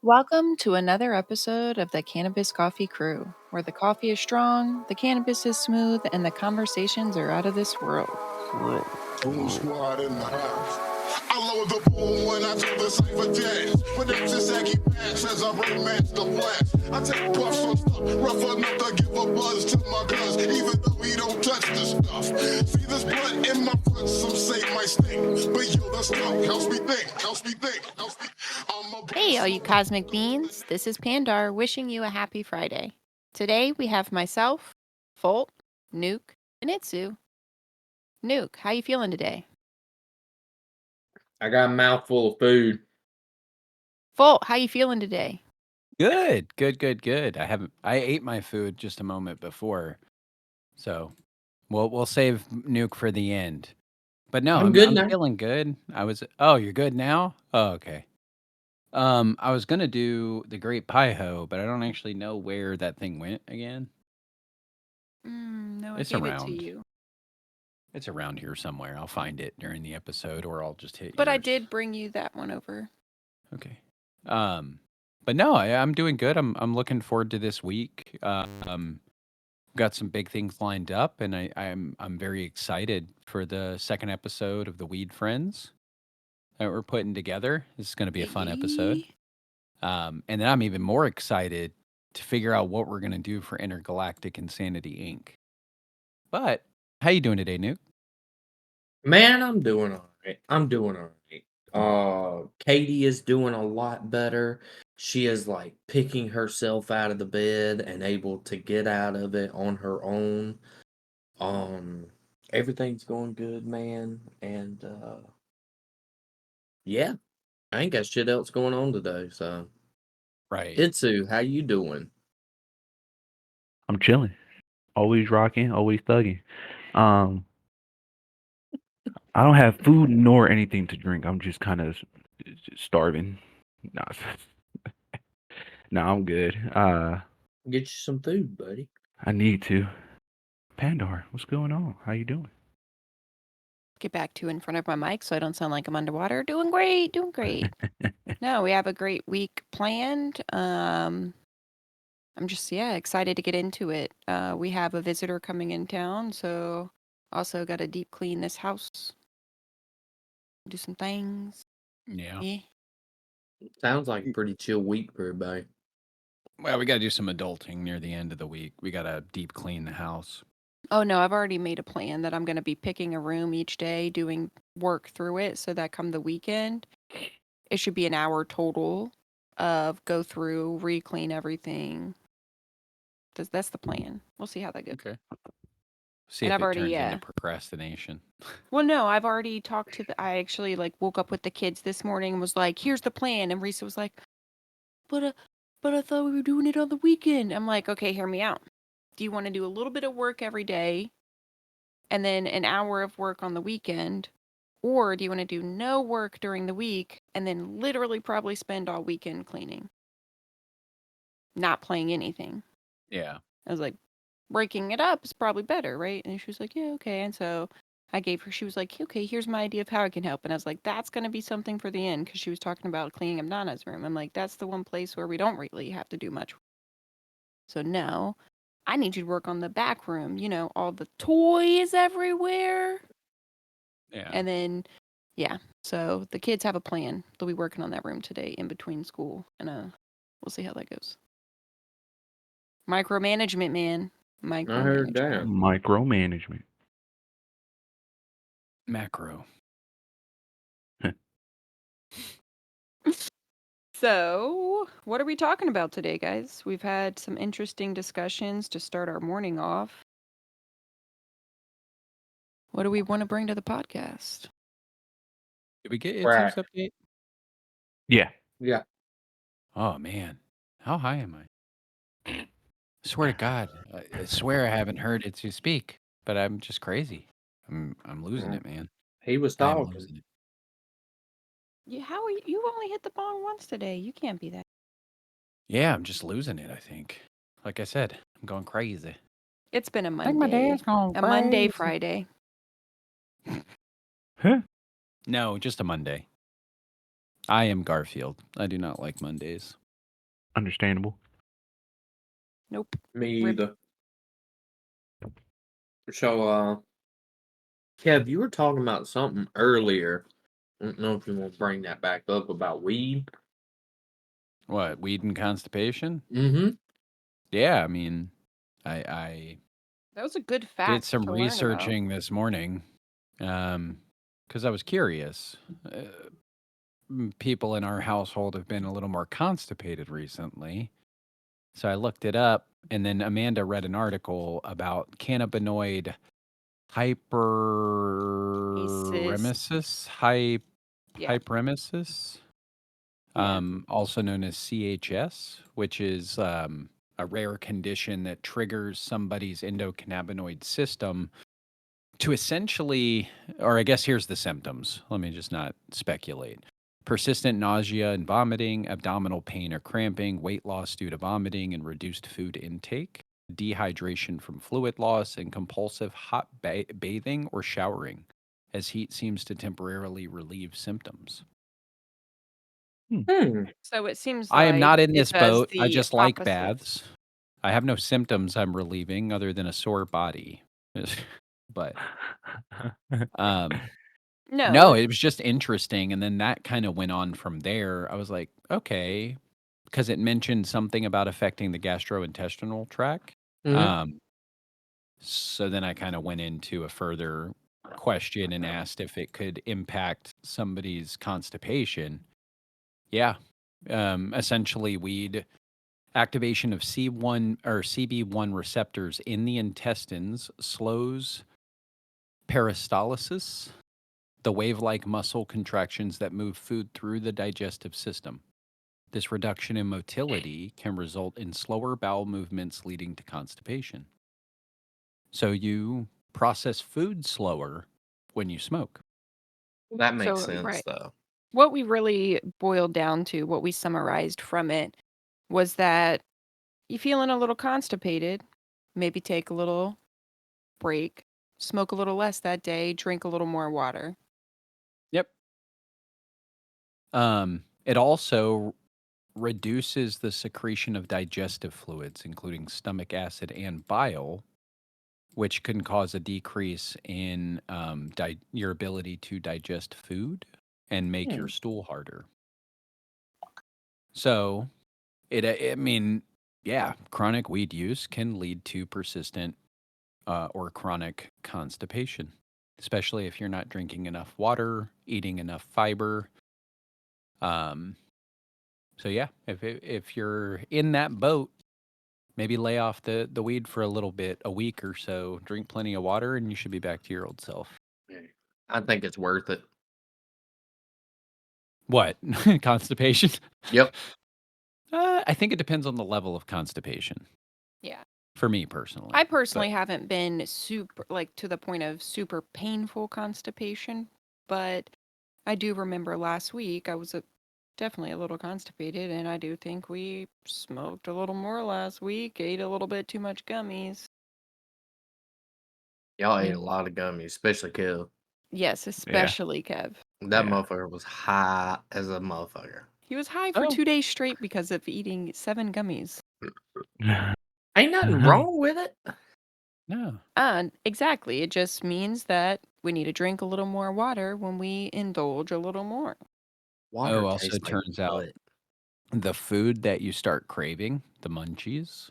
Welcome to another episode of the Cannabis Coffee Crew, where the coffee is strong, the cannabis is smooth, and the conversations are out of this world. Boom squad in the house. I lower the boom when I do the cipher dance. But that's just Aggie Bass as I romance the blast. I take puffs on stuff, rough enough to give a buzz to my guns, even though we don't touch the stuff. See this blood in my front, some say might stink. But yo, the stuff helps me think. Hey, all you cosmic beings, this is Pandar wishing you a happy Friday. Today we have myself, Folt, Nuke, and Itsu. Nuke, how you feeling today? I got a mouthful of food. Folt, how you feeling today? Good. I ate my food just a moment before, so we'll save Nuke for the end. But no, I'm good now. feeling good. You're good now? Oh, okay. I was gonna do the Great Pie Ho, but I don't actually know where that thing went again. No, I It's gave it around. to you. It's around here somewhere. I'll find it during the episode, or I'll just hit. But I yours. did bring you that one over. Okay. But no, I'm doing good. I'm looking forward to this week. Got some big things lined up, and I'm very excited for the second episode of the Weed Friends that we're putting together. This is going to be a fun episode. And then I'm even more excited to figure out what we're going to do for Intergalactic Insanity Inc. But how you doing today, Nuke? Man, I'm doing all right. Katie is doing a lot better. She is like picking herself out of the bed and able to get out of it on her own. Everything's going good, man. And yeah, I ain't got shit else going on today. So, Right. Itsu, how you doing? I'm chilling. Always rocking, always thugging. I don't have food nor anything to drink. I'm just kind of starving. Nah, nah, I'm good. Get you some food, buddy. I need to. Pandar, what's going on? How you doing? Get back to in front of my mic so I don't sound like I'm underwater. Doing great. No, we have a great week planned. I'm just excited to get into it. We have a visitor coming in town, so also got to deep clean this house, do some things. Yeah. Sounds like a pretty chill week for everybody. Well, we got to do some adulting near the end of the week. We got to deep clean the house. Oh no, I've already made a plan that I'm going to be picking a room each day, doing work through it, so that come the weekend, it should be an hour total of go through, re-clean everything. That's the plan. We'll see how that goes. Okay. See And if I've it already, turns into procrastination. Well, no, I've already talked to I actually woke up with the kids this morning and was like, here's the plan. And Risa was like, but I thought we were doing it on the weekend. I'm like, okay, hear me out. Do you want to do a little bit of work every day and then an hour of work on the weekend? Or do you want to do no work during the week and then literally probably spend all weekend cleaning? Not playing anything. Yeah. I was like, breaking it up is probably better, right? And she was like, yeah, okay. And so I gave her, she was like, okay, here's my idea of how I can help. And I was like, that's going to be something for the end, because she was talking about cleaning up Nana's room. I'm like, that's the one place where we don't really have to do much. So no, I need you to work on the back room, all the toys everywhere. Yeah. And then, so the kids have a plan. They'll be working on that room today in between school. And we'll see how that goes. Micromanagement, man. I heard that. Micromanagement. Macro. So, what are we talking about today, guys? We've had some interesting discussions to start our morning off. What do we want to bring to the podcast? Did we get Itsu's Right. update? Yeah. Yeah. Oh man, how high am I? Swear to God, I swear I haven't heard Itsu speak, but I'm just crazy. I'm losing it, man. He was I am talking. losing it. How are you only hit the bong once today? You can't be that. Yeah, I'm just losing it, I think. Like I said, I'm going crazy. It's been a I Monday. think my dad's going a Monday, crazy. Friday. Huh? No, just a Monday. I am Garfield. I do not like Mondays. Understandable. Nope. Me Rip. either. So, Kev, you were talking about something earlier. I don't know if you want to bring that back up about weed. What, weed and constipation? Mm-hmm. Yeah, I mean, I That was a good did fact some to learn about. researching this morning, because I was curious. People in our household have been a little more constipated recently. So I looked it up, and then Amanda read an article about cannabinoid Aces. hyperemesis, Yeah. hyperemesis, Yeah. also known as CHS, which is a rare condition that triggers somebody's endocannabinoid system to essentially, or I guess here's the symptoms. Let me just not speculate. Persistent nausea and vomiting, abdominal pain or cramping, weight loss due to vomiting and reduced food intake, dehydration from fluid loss, and compulsive hot bathing or showering, as heat seems to temporarily relieve symptoms. Hmm. So it seems I am like not in it this does boat. I the just like opposite. baths. I have no symptoms I'm relieving other than a sore body. But um No, no, it, it was just interesting, and then that kinda went on from there. I was like, "Okay," because it mentioned something about affecting the gastrointestinal tract. Mm-hmm. Um, so then I kinda went into a further question and asked if it could impact somebody's constipation. Yeah. Essentially, weed activation of C1 or CB1 receptors in the intestines slows peristalsis, the wave-like muscle contractions that move food through the digestive system. This reduction in motility can result in slower bowel movements leading to constipation. So you process food slower when you smoke. That makes so sense, right. though. What we really boiled down to, what we summarized from it, was that you feeling a little constipated, maybe take a little break, smoke a little less that day, drink a little more water. Yep. It also reduces the secretion of digestive fluids, including stomach acid and bile, which can cause a decrease in your ability to digest food and make Hmm. your stool harder. So, I mean, yeah, chronic weed use can lead to persistent or chronic constipation, especially if you're not drinking enough water, eating enough fiber. Um, so yeah, if you're in that boat, maybe lay off the weed for a little bit, a week or so. Drink plenty of water, and you should be back to your old self. I think it's worth it. What? Constipation? Yep. I think it depends on the level of constipation Yeah. for me personally. I But personally haven't been super, like, to the point of super painful constipation, but I do remember last week I was definitely a little constipated, and I do think we smoked a little more last week, ate a little bit too much gummies. Y'all ate yeah. a lot of gummies, especially Kev. Yes, especially Kev. That Yeah. motherfucker was high as a motherfucker. He was high for Oh, 2 days straight because of eating 7 gummies. Ain't nothing wrong with it. no. And exactly, it just means that we need to drink a little more water when we indulge a little more. Water Oh, also tastes like turns out butt. the food that you start craving, the munchies,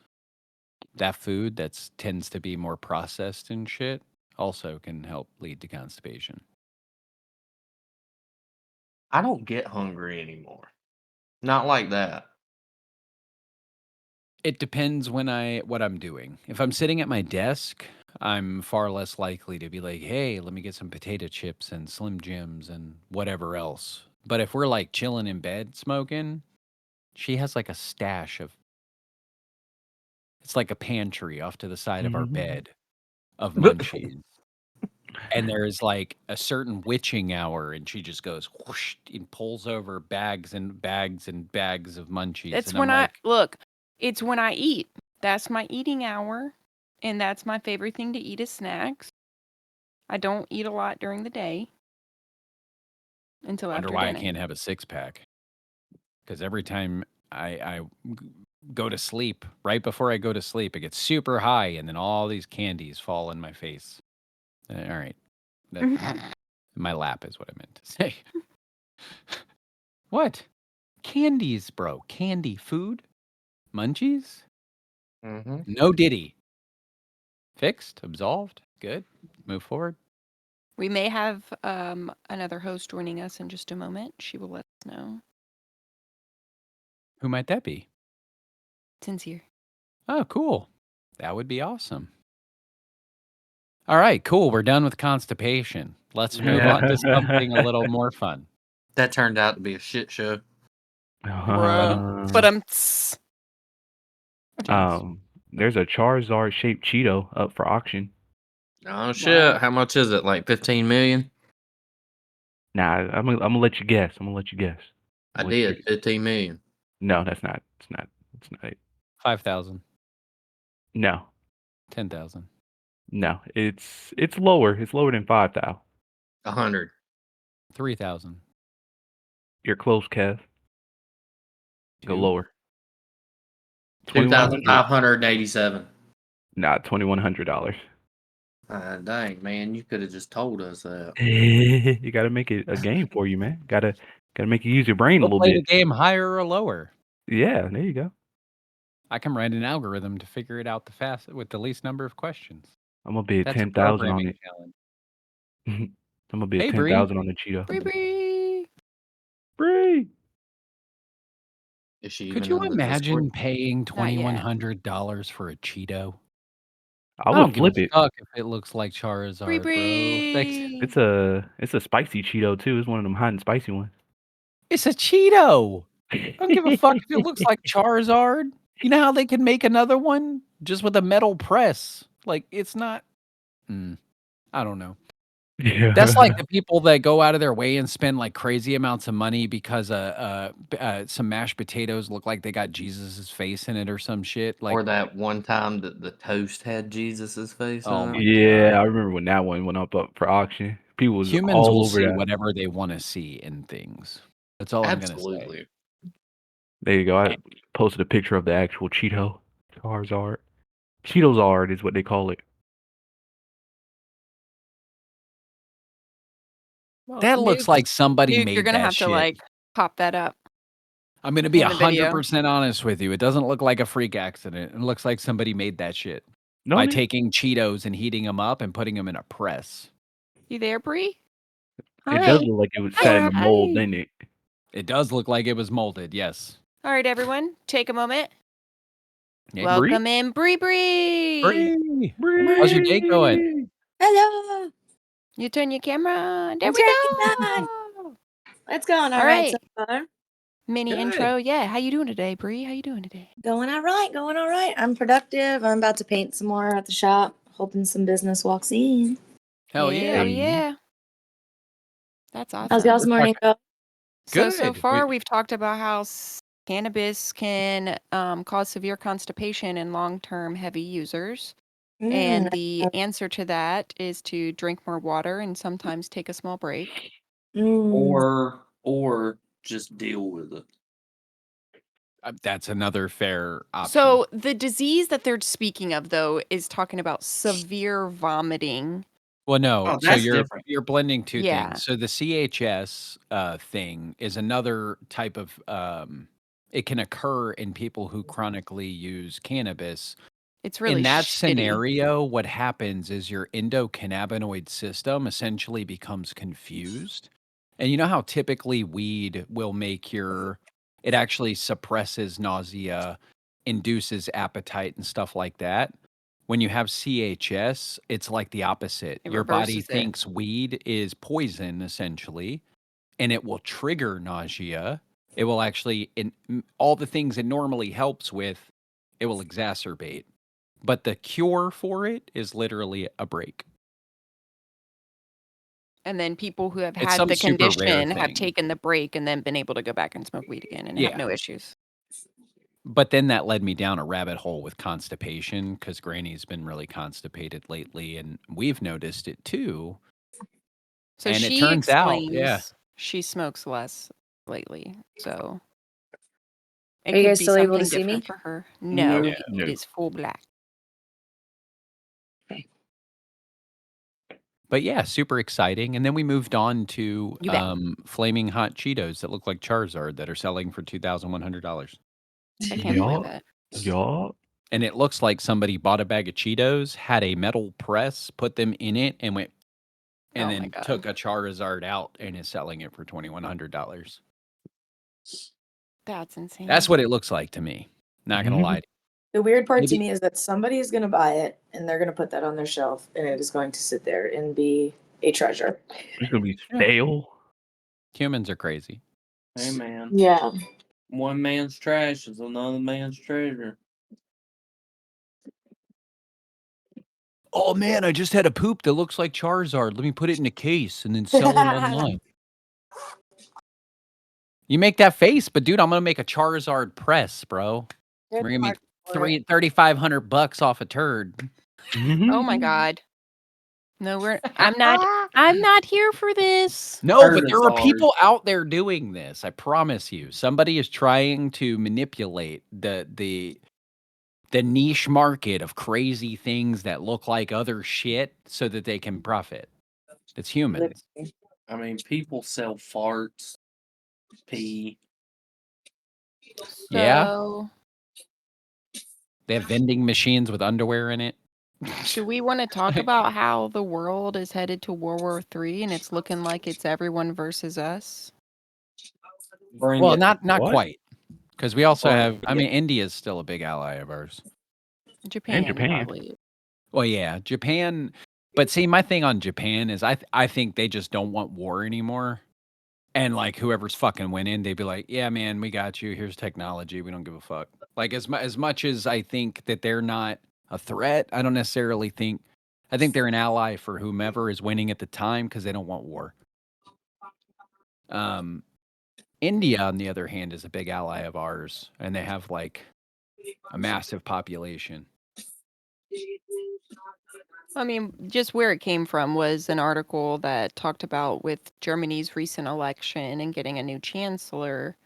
that food that's tends to be more processed and shit, also can help lead to constipation. I don't get hungry anymore. Not like that. It depends what I'm doing. If I'm sitting at my desk, I'm far less likely to be like, "Hey, let me get some potato chips and Slim Jims and whatever else." But if we're like chilling in bed smoking, she has like a stash of it's like a pantry off to the side of our bed of munchies. And there is like a certain witching hour, and she just goes whoosh and pulls over bags and bags and bags of munchies. It's And I'm when I like, look, it's when I eat. That's my eating hour, and that's my favorite thing to eat is snacks. I don't eat a lot during the day until wonder after why I dinner. can't have a six pack. Because every time I go to sleep. Right before I go to sleep, it gets super high, and then all these candies fall in my face. All right. My lap is what I meant to say. What? Candies, bro. Candy food? Munchies? Mm-hmm. No Diddy. Fixed? Absolved? Good. Move forward. We may have another host joining us in just a moment. She will let us know. Who might that be? Sincere. Oh, cool. That would be awesome. All right, cool. We're done with constipation. Let's move on to something a little more fun. That turned out to be a shit show. Bruh. But There's a Charizard shaped Cheeto up for auction. Oh shit! How much is it? Like 15 million? Nah, I'm gonna let you guess. I'm gonna let you guess. I did 15 million. No, that's not. It's not. It's not it. 5,000. No, 10,000. no. It's lower. It's lower than 5,000. 100. 3,000. You're close, Kev. Go Two. lower. 2,100. 2,587. Nah, $2,100. Dang, man, you could have just told us that. You gotta make it a game for you, man. Gotta make you use your brain a We'll little play bit. the game higher or lower. Yeah, there you go. I can write an algorithm to figure it out the fastest with the least number of questions. I'm gonna bid That's a 10,000 on programming it. challenge. I'm gonna bid Hey, Bree. 10,000 on the Cheeto. Bree. Is she Could even you in the imagine Discord? paying Not yet. $2,100 for a Cheeto? I don't would give a flip it. fuck if it looks like Charizard, bro. It's a spicy Cheeto too. It's one of them hot and spicy ones. It's a Cheeto. I don't give a fuck if it looks like Charizard. You know how they can make another one just with a metal press? Like, it's not. I don't know. Yeah. That's like the people that go out of their way and spend like crazy amounts of money because some mashed potatoes look like they got Jesus's face in it or some shit. Like, Or that one time that the toast had Jesus's face oh on my it? Yeah, God. I remember when that one went up for auction. People was Humans all will over see that. whatever they want to see in things. That's all I'm gonna say. Absolutely. There you go. I posted a picture of the actual Cheeto. Charizard. Cheetozard is what they call it. That looks like somebody Duke, made you're gonna that have shit. to like pop that up. I'm gonna be in the video. 100% honest with you. It doesn't look like a freak accident. It looks like somebody made that shit by Don't it? taking Cheetos and heating them up and putting them in a press. You there, Bree? It does look like it was sat in the mold, didn't it? It does look like it was molded, yes. All right, everyone, take a moment. Hey, Welcome in, Bree. Bree. How's your day going? Hello. You turn your camera on. There we Turn it on. go. It's going all All right so right. far. Mini Good. intro. Yeah. How you doing today, Bree? How you doing today? Going all right. Going all right. I'm productive. I'm about to paint some more at the shop, hoping some business walks in. Hell yeah. Hell yeah. That's awesome. How's y'all's morning go? So Good. far, we've talked about how cannabis can cause severe constipation in long-term heavy users. And the answer to that is to drink more water and sometimes take a small break. Or just deal with it. That's another fair option. So the disease that they're speaking of, though, is talking about severe vomiting. Well, no. Oh, So that's different. you're blending two Yeah. things. So the CHS thing is another type of it can occur in people who chronically use cannabis. It's really in that shitty. scenario, what happens is your endocannabinoid system essentially becomes confused. And you know how typically weed will make it actually suppresses nausea, induces appetite and stuff like that. When you have CHS, it's like the opposite. It Your body reverses it. thinks weed is poison essentially, and it will trigger nausea. It will actually, all the things it normally helps with, it will exacerbate. But the cure for it is literally a break. And then people who have It's had some the super rare condition have thing. taken the break and then been able to go back and smoke weed again and have Yeah. no issues. But then that led me down a rabbit hole with constipation because Granny's been really constipated lately, and we've noticed it too. So And it she turns out, explains yeah. she smokes less lately. So It Are you could guys be still able to something see me? different for her. No, No. it No. is full black. But yeah, super exciting. And then we moved on to You bet. flaming hot Cheetos that look like Charizard that are selling for $2,100. I can't believe Yup. it. Yup. And it looks like somebody bought a bag of Cheetos, had a metal press, put them in it, and went and Oh my then God. took a Charizard out and is selling it for $2,100. That's insane. That's what it looks like to me. Not gonna lie. The weird part to Maybe- me is that somebody is going to buy it and they're going to put that on their shelf and it is going to sit there and be a treasure. It's gonna be stale. Humans are crazy. Hey, man. Yeah. One man's trash is another man's treasure. Oh man, I just had a poop that looks like Charizard. Let me put it in a case and then sell it online. You make that face, but dude, I'm gonna make a Charizard press, bro. We're gonna make $3,500 off a turd. Oh my God. No, I'm not here for this. No, but there are Charizard. people out there doing this. I promise you. Somebody is trying to manipulate the niche market of crazy things that look like other shit so that they can profit. It's humans. I mean, people sell farts, pee. Yeah. So, They have vending machines with underwear in it. do we want to talk about how the world is headed to World War III and it's looking like it's everyone versus us? Bring Well, it. not What? quite. Because we also Or- have, I mean, India's still a big ally of ours. Japan. Japan. Probably. Well, yeah, Japan. But see, my thing on Japan is I think they just don't want war anymore. And like whoever's fucking winning, they'd be like, yeah, man, we got you. Here's technology. We don't give a fuck. Like as much as I think that they're not a threat, I don't necessarily think. I think they're an ally for whomever is winning at the time because they don't want war. India, on the other hand, is a big ally of ours, and they have like a massive population. I mean, just where it came from was an article that talked about with Germany's recent election and getting a new chancellor.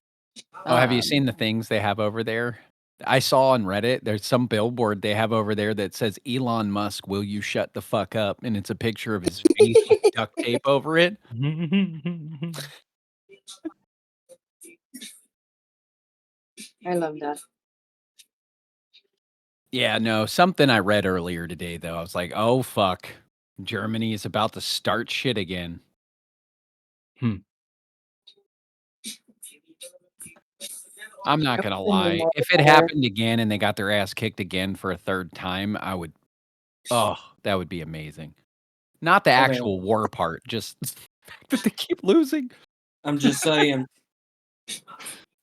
Oh, have you seen the things they have over there? I saw on Reddit, there's some billboard they have over there that says, Elon Musk, will you shut the fuck up? And it's a picture of his face with duct tape over it. I love that. Yeah, no, something I read earlier today, though. I was like, oh, fuck. Germany is about to start shit again. I'm not going to lie. If it happened again and they got their ass kicked again for a third time, I would, oh, that would be amazing. Not the Okay. actual war part, just the fact that they keep losing. I'm just saying.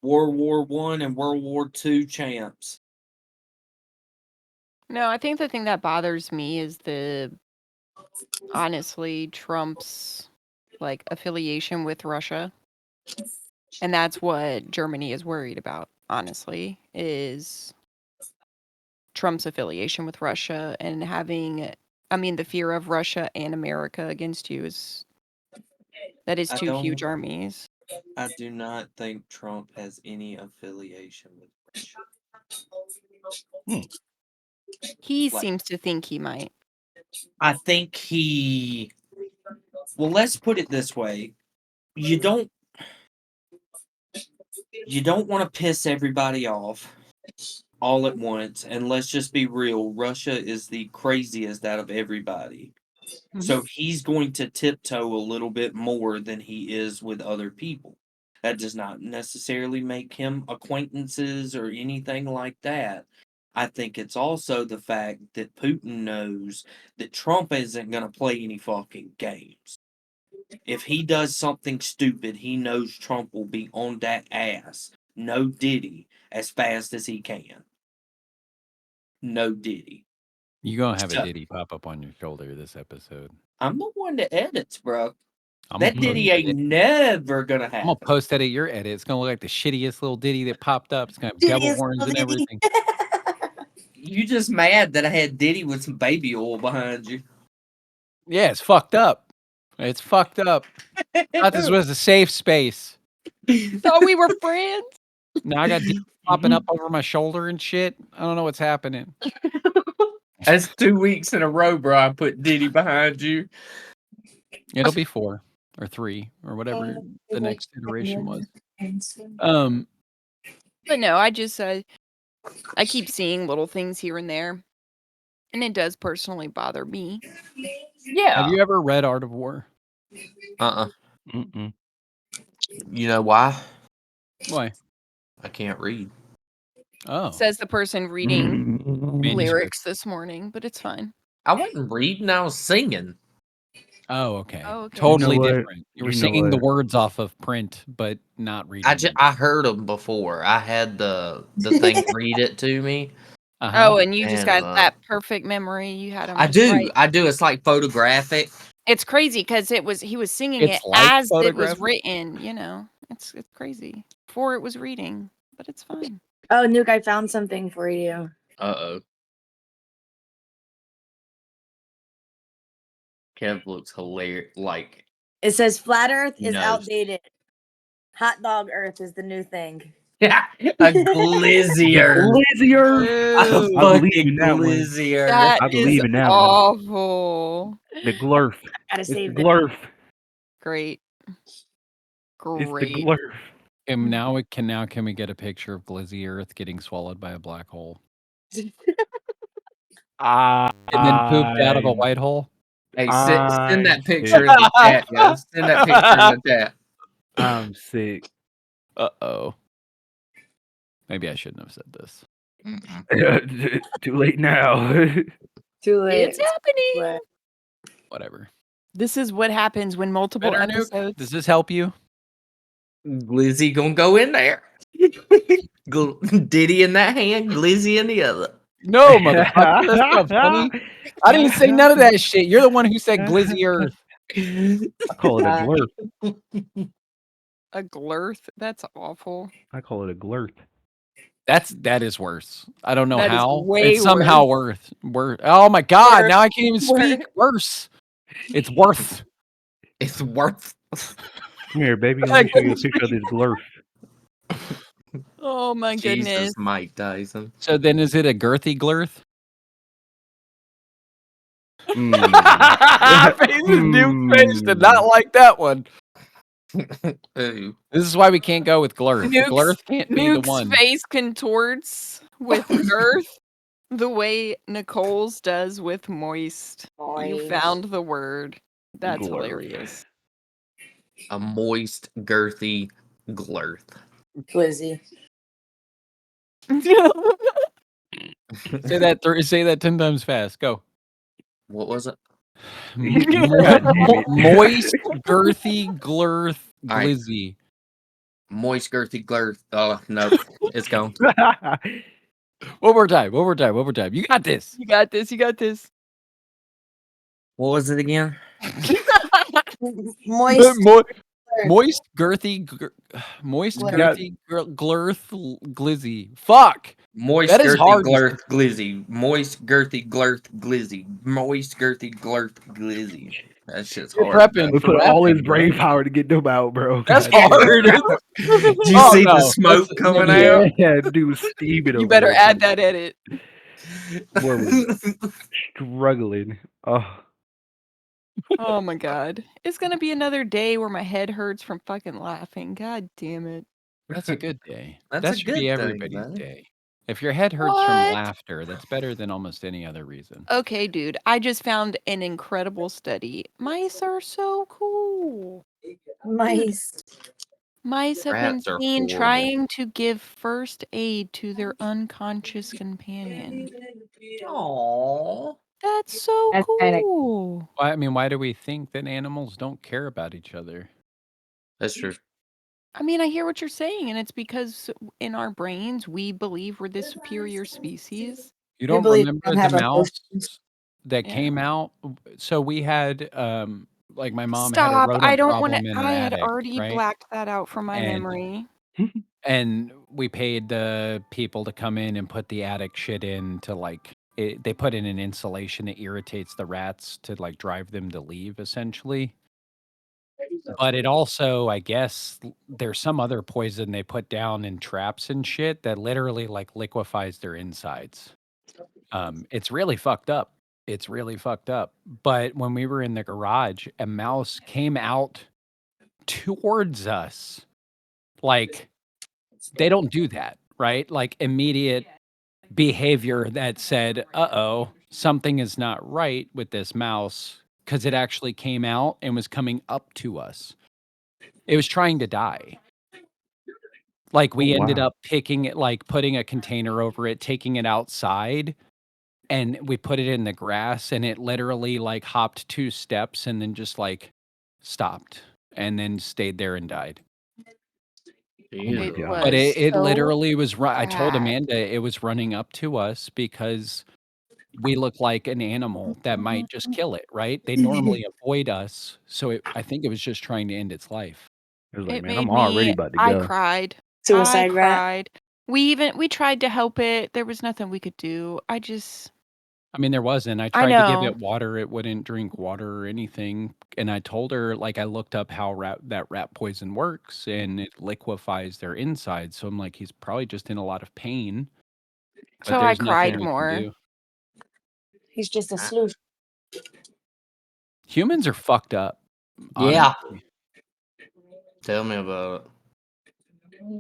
World War I and World War II champs. No, I think the thing that bothers me is honestly, Trump's like affiliation with Russia. And that's what Germany is worried about, honestly, is Trump's affiliation with Russia and the fear of Russia and America against you that is I two huge don't- armies. I do not think Trump has any affiliation with Russia. He Like- seems to think he might. I think he. Well, let's put it this way: you don't want to piss everybody off all at once, and let's just be real. Russia is the craziest out of everybody. So he's going to tiptoe a little bit more than he is with other people. That does not necessarily make him acquaintances or anything like that. I think it's also the fact that Putin knows that Trump isn't going to play any fucking games. If he does something stupid, he knows Trump will be on that ass. No diddy as fast as he can. No diddy. You're going to have a So- Diddy pop up on your shoulder this episode. I'm the one that edits, bro. I'm That gonna Diddy post ain't it. never gonna I'm happen. going to post that at your edit. It's going to look like the shittiest little Diddy that popped up. It's going to have devil Shittiest horns and little Diddy. everything. You just mad that I had Diddy with some baby oil behind you. Yeah, it's fucked up. It's fucked up. Thought this was a safe space. Thought we were friends. Now I got Diddy popping up over my shoulder and shit. I don't know what's happening. That's 2 weeks in a row, bro. I put Diddy behind you. It'll be 4 or 3 or whatever the next iteration was. But no, I just I keep seeing little things here and there, and it does personally bother me. Yeah. Have you ever read Art of War? Mm-mm. You know why? Why? I can't read. Oh, Says the person reading manuscript. lyrics this morning, but it's fine. I wasn't reading, I was singing. Oh, okay. Oh, okay. Totally You know what? different. You were You know singing the what? words off of print, but not reading. I heard them before. I had the thing read it to me. Uh-huh. Oh, and you just And, got that perfect memory. You had him I just do. right. I do. It's like photographic. It's crazy because he was singing It's it like as it was photographic? written. It's crazy before it was reading, but it's fine. Oh, Nuke, I found something for you. Uh-oh. Kev looks hilarious. Like, It says flat Earth He is knows. outdated. Hot dog Earth is the new thing. a glizzier. Glizzier. A Ew, I believe fucking in that one. glizzier. that I is believe in that one. awful. The glurf. Gotta It's the save this. glurf. Great. It's the Great. glurf. And can we get a picture of Glizzy Earth getting swallowed by a black hole? And then pooped out of a white hole? Hey, send that I'm picture in the chat, guys. Send that picture in the chat. I'm sick. Uh-oh. Maybe I shouldn't have said this. Too late now. Too late. It's happening. Whatever. This is what happens when multiple Better, Nuke? episodes. Does this help you? Glizzy gonna go in there. Diddy in that hand, Glizzy in the other. No, motherfucker. That's not funny. I didn't say none of that shit. You're the one who said Glizzy Earth. I call it a glurf. A glurth? That's awful. I call it a glurf. That is worse. I don't know That is how. way It's somehow worse. Oh my god! Worse. Now I can't even speak. Worse. It's worth. It's worth. Come here, baby. I Let me show you a couldn't picture of this glurf. Oh my goodness. Jesus, Mike Tyson. So then, is it a girthy glurth? New face did not like that one. Ooh. This is why we can't go with glurth. Nuke's- Glurth can't be the Nuke's one. face contorts with girth the way Nicole's does with moist. You found the word. That's Glurth. hilarious. A moist, girthy glurth. Glizzy. Say that 10 times fast. Go. What was it? Moist, girthy, glurth, All right. glizzy. Moist, girthy glurth. Oh, no. It's gone. One more time. You got this. You got this. You got this. What was it again? Moist. Moist, girthy, Glurth. glurth, glizzy. Fuck. Moist, That is girthy hard to glurth, glizzy. Moist, girthy glurth, glizzy. Moist, girthy glurth, glizzy. That shit's You're hard. prepping We for put all his rapping, brain bro. power to get them out, bro. That's God hard. Did you Oh, see no. the smoke That's- coming yeah. out? Yeah, dude, steaming You over better there. add that edit. We're struggling. Oh, Oh my god. It's gonna be another day where my head hurts from fucking laughing. God damn it. That's a good day. That's That a should good be thing, everybody's buddy. day. If your head hurts What? from laughter, that's better than almost any other reason. Okay, dude. I just found an incredible study. Mice are so cool. Mice. Mice have been Rats are seen horrible. trying to give first aid to their unconscious companion. Aww. That's so That's kinda- cool. Why do we think that animals don't care about each other? That's true. I mean, I hear what you're saying, and it's because in our brains we believe we're the superior species. You We don't believe remember we have the mouse emotions. that Yeah. came out? So we had, like my mom had a Stop. rodent I don't want problem to. in her I had attic, already right? blacked that out from my And- memory. And we paid the people to come in and put the attic shit in to they put in an insulation that irritates the rats to like drive them to leave essentially. But it also, I guess, there's some other poison they put down in traps and shit that literally like liquefies their insides. It's really fucked up. It's really fucked up. But when we were in the garage, a mouse came out towards us. Like, they don't do that, right? Like, immediate behavior that said, uh-oh, something is not right with this mouse, because it actually came out and was coming up to us. It was trying to die. Like, we ended wow. up picking it, like, putting a container over it, taking it outside, and we put it in the grass, and it literally, like, hopped 2 steps and then just, like, stopped, and then stayed there and died. It Ew. God. But was it so literally was I told bad. Amanda it was running up to us because we look like an animal that might just kill it, right? They normally avoid us, so I think it was just trying to end its life. It was like, It man, I'm made already me about to I go. cried. I Suicide rat. cried. We tried to help it. There was nothing we could do. I I mean, there wasn't. I I tried to give know. it water, it wouldn't drink water or anything, and I told her, like, I looked up how rat poison works, and it liquefies their insides, so I'm like, "He's probably just in a lot of pain, but So I there's nothing cried we can more. do." He's just a I- sleuth. Humans are fucked up, Yeah. honestly. Tell me about it.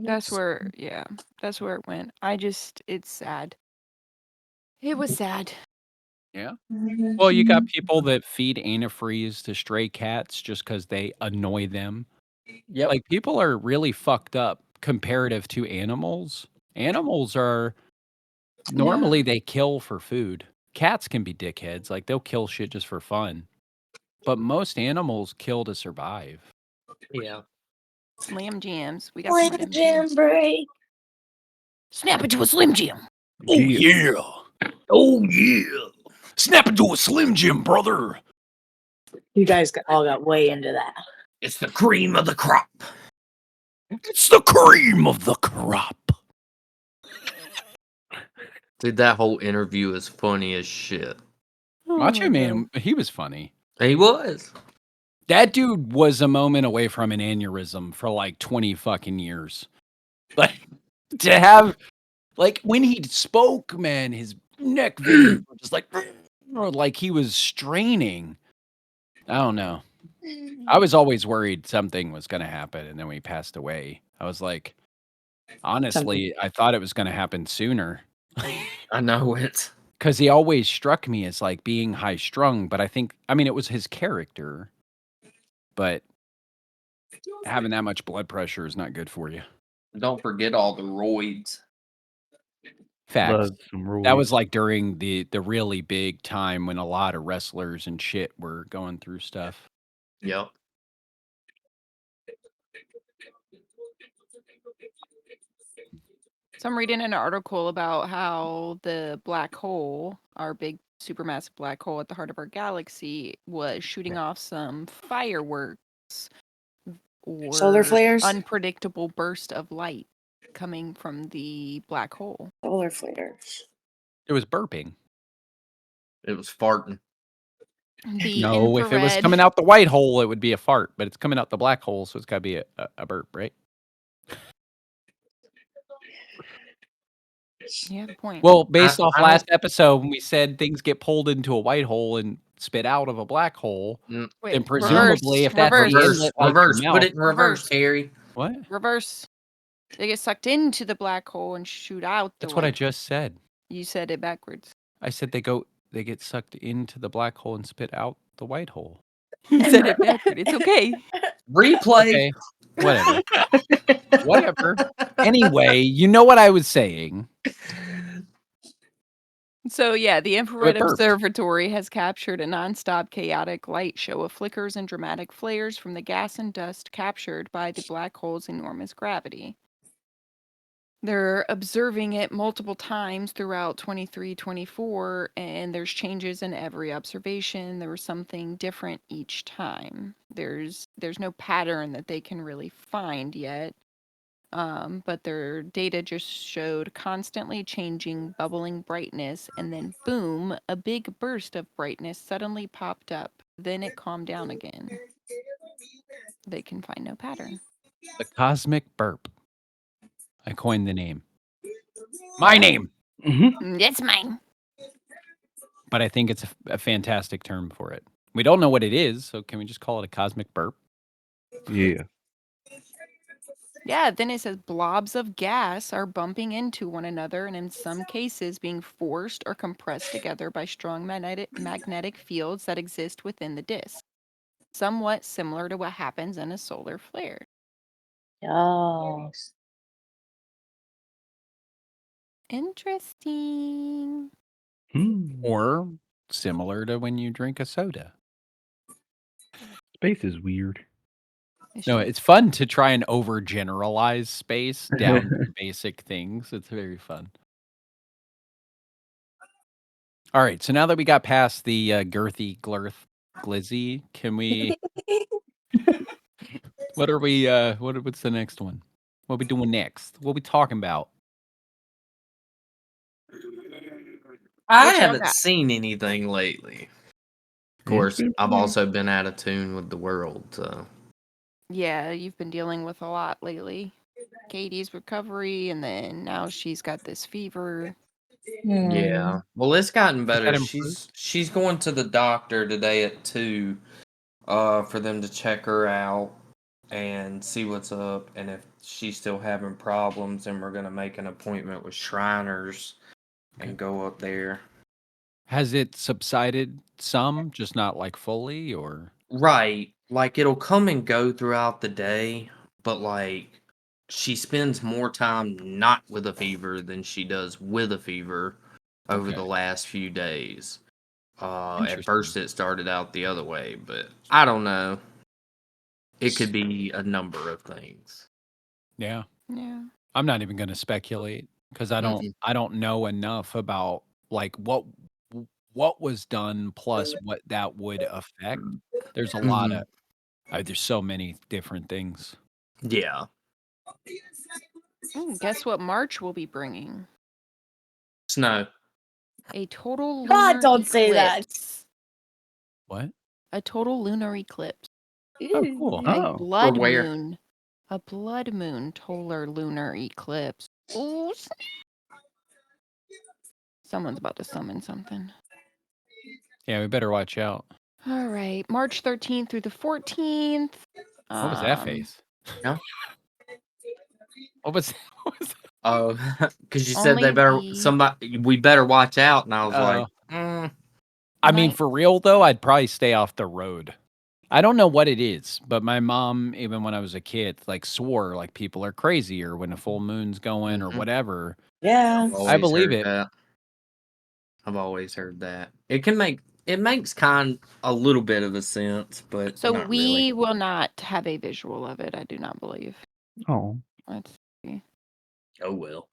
That's where it went. It's sad. It was sad. Yeah. Well, you got people that feed antifreeze to stray cats just because they annoy them. Yep. Like, people are really fucked up comparative to animals. Animals are normally they kill for food. Cats can be dickheads, like, they'll kill shit just for fun, but most animals kill to survive. Yeah. Slim Jims. We got some Slim Slim Jim Jims. break. Snap into a Slim Jim. Yeah. Oh, yeah. Snap into a Slim Jim, brother. You guys all got way into that. It's the cream of the crop. It's the cream of the crop. Dude, that whole interview is funny as shit. Oh Macho my Man, God. he was funny. He was. That dude was a moment away from an aneurysm for like 20 fucking years. Like, to have, like, when he spoke, man, his neck veins were just like he was straining. I don't know. I was always worried something was going to happen, and then when he passed away, I was like, honestly, I thought it was going to happen sooner. I know it. Because he always struck me as like being high strung, but I mean, it was his character, but having that much blood pressure is not good for you. Don't forget all the roids. Facts. Love some That rules. was like during the really big time when a lot of wrestlers and shit were going through stuff. Yep. So I'm reading an article about how the black hole, our big supermassive black hole at the heart of our galaxy, was shooting off some fireworks Solar or flares. unpredictable burst of light coming from the black hole. Solar flares. It was burping. It was farting. The No, if it was infrared. coming out the white hole, it would be a fart, but it's coming out the black hole, so it's got to be a burp, right? Yeah, good point. Well, based off I don't- last episode, when we said things get pulled into a white hole and spit out of a black hole, Mm, Wait, then presumably if that's reverse, the inlet, like your reverse. Put mouth, it in reverse, Reverse. Terry. what? reverse. They get sucked into the black hole and shoot out the That's what I white. just said. You said it backwards. I said they get sucked into the black hole and spit out the white hole. You said it backward. It's okay. Replay. Okay, whatever. Whatever. Anyway, you know what I was saying. So yeah, the infrared burped. observatory has captured a nonstop chaotic light show of flickers and dramatic flares from the gas and dust captured by the black hole's enormous gravity. They're observing it multiple times throughout 23-24, and there's changes in every observation. There was something different each time. There's no pattern that they can really find yet. But their data just showed constantly changing bubbling brightness, and then boom, a big burst of brightness suddenly popped up. Then it calmed down again. They can find no pattern. The cosmic burp. I coined the name. My name. It's mine. But I think it's a fantastic term for it. We don't know what it is, so can we just call it a cosmic burp? Yeah. Yeah, then it says blobs of gas are bumping into one another and in some cases being forced or compressed together by strong magnetic fields that exist within the disk. Somewhat similar to what happens in a solar flare. Oh. Interesting. Or similar to when you drink a soda. Space is weird. No, it's fun to try and overgeneralize space down to basic things. It's very fun. All right, so now that we got past the girthy glizzy, can we? What are we? What's the next one? What are we doing next? What are we talking about? I What y'all haven't got? seen anything lately. Of Me course, too. I've also been out of tune with the world. So Yeah, you've been dealing with a lot lately. Katie's recovery, and then now she's got this fever. yeah, well, it's gotten Has that better. improved? She's going to the doctor today at 2, for them to check her out and see what's up, and if she's still having problems, then we're gonna make an appointment with Shriners Okay. and go up there. Has it subsided some, just not like fully, or? Right, like it'll come and go throughout the day, but like she spends more time not with a fever than she does with a fever over the Okay. last few days. At Interesting. first it started out the other way, but I don't know. It could be a number of things. Yeah. Yeah. I'm not even going to speculate because I don't know enough about like what was done plus what that would affect. There's a lot of there's so many different things. Yeah. Guess what March will be bringing? Snow. A total lunar God, don't say that. eclipse. What? A total lunar eclipse. Oh, cool. A Oh. blood For where? moon. A blood moon total lunar eclipse. Ooh, someone's about to summon something. Yeah, we better watch out. All right, March 13th through the 14th. What was that face? No? What was that? Oh, because you said Only we better watch out, and I was like, I mean, Night. for real though, I'd probably stay off the road. I don't know what it is, but my mom, even when I was a kid, like swore like people are crazy or when a full moon's going or whatever. Yeah. I've always I believe heard it. that. I've always heard that. It makes a little bit of a sense, but So not we really. will not have a visual of it, I do not believe. Oh. Let's see. Oh well.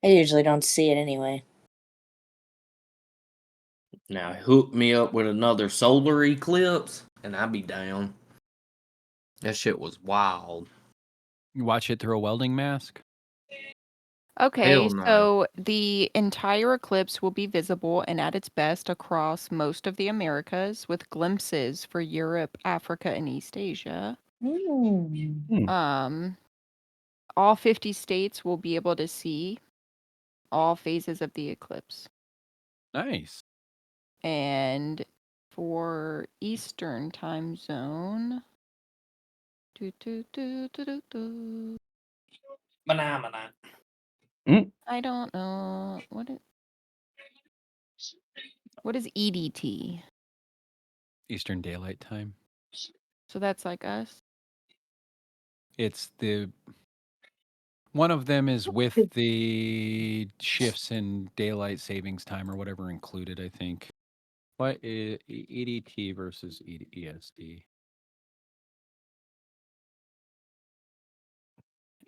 I usually don't see it anyway. Now hook me up with another solar eclipse, and I'd be down. That shit was wild. You watch it through a welding mask. Okay, Hell no. so the entire eclipse will be visible and at its best across most of the Americas with glimpses for Europe, Africa, and East Asia. All 50 states will be able to see all phases of the eclipse. Nice. And for Eastern time zone, Banana. I don't know what is EDT? Eastern Daylight Time. So that's like us. It's one of them is with the shifts in daylight savings time or whatever included, I think. What is EDT versus ESD?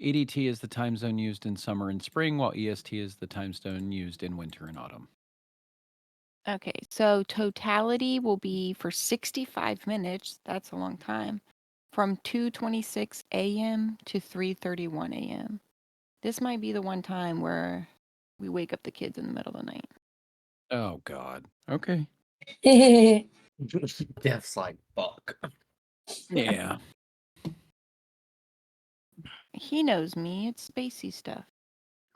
EDT is the time zone used in summer and spring, while EST is the time zone used in winter and autumn. Okay, so totality will be for 65 minutes. That's a long time. From 2:26 a.m. to 3:31 a.m. This might be the one time where we wake up the kids in the middle of the night. Oh God. Okay. Death's like fuck. Yeah. He knows me. It's spacey stuff.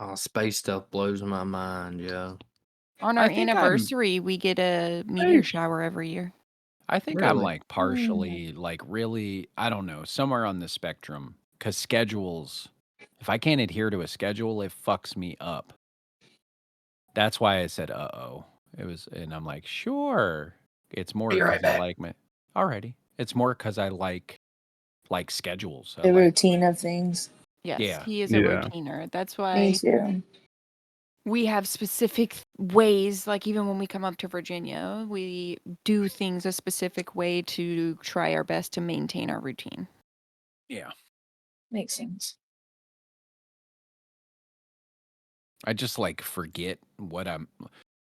Oh, space stuff blows my mind, yo. On I our think I'm anniversary, we get a meteor shower every year. I think I'm Really? like partially like really, I don't know, somewhere on the spectrum. Cause schedules, if I can't adhere to a schedule, it fucks me up. That's why I said uh-oh. It was, and I'm like, sure. It's more Be right because I back. like my alrighty. It's more because I like schedules. I The like, routine of things. Yes, yeah. he is a Yeah. routiner. That's Me why too. we have specific ways, like even when we come up to Virginia, we do things a specific way to try our best to maintain our routine. Yeah. Makes sense. I just like forget what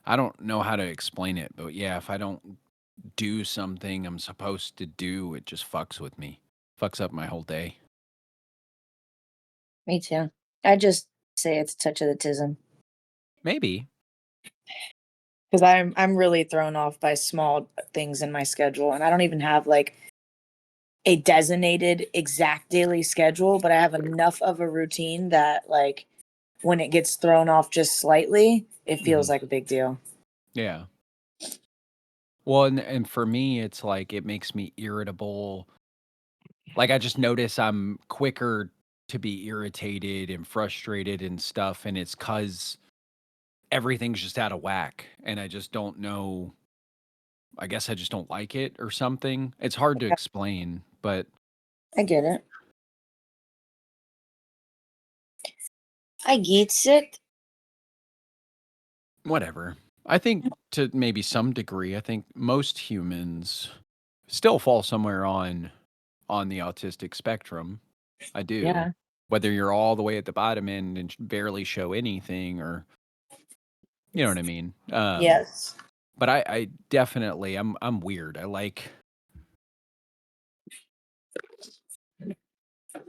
I don't know how to explain it, but yeah, if I don't do something I'm supposed to do, it just fucks with me. Fucks up my whole day. Me too. I just say it's a touch of the tism Maybe. because I'm really thrown off by small things in my schedule, and I don't even have like a designated exact daily schedule, but I have enough of a routine that like when it gets thrown off just slightly, it feels Mhm. like a big deal. Yeah. Well, and for me, it's like it makes me irritable. Like I just notice I'm quicker to be irritated and frustrated and stuff, and it's cuz everything's just out of whack and I just don't know. I guess I just don't like it or something. It's hard to explain, but I get it. I gets it. whatever. I think to maybe some degree, I think most humans still fall somewhere on the autistic spectrum. I do. Yeah. Whether you're all the way at the bottom end and barely show anything or you know what I mean? Yes. But I definitely I'm weird. I like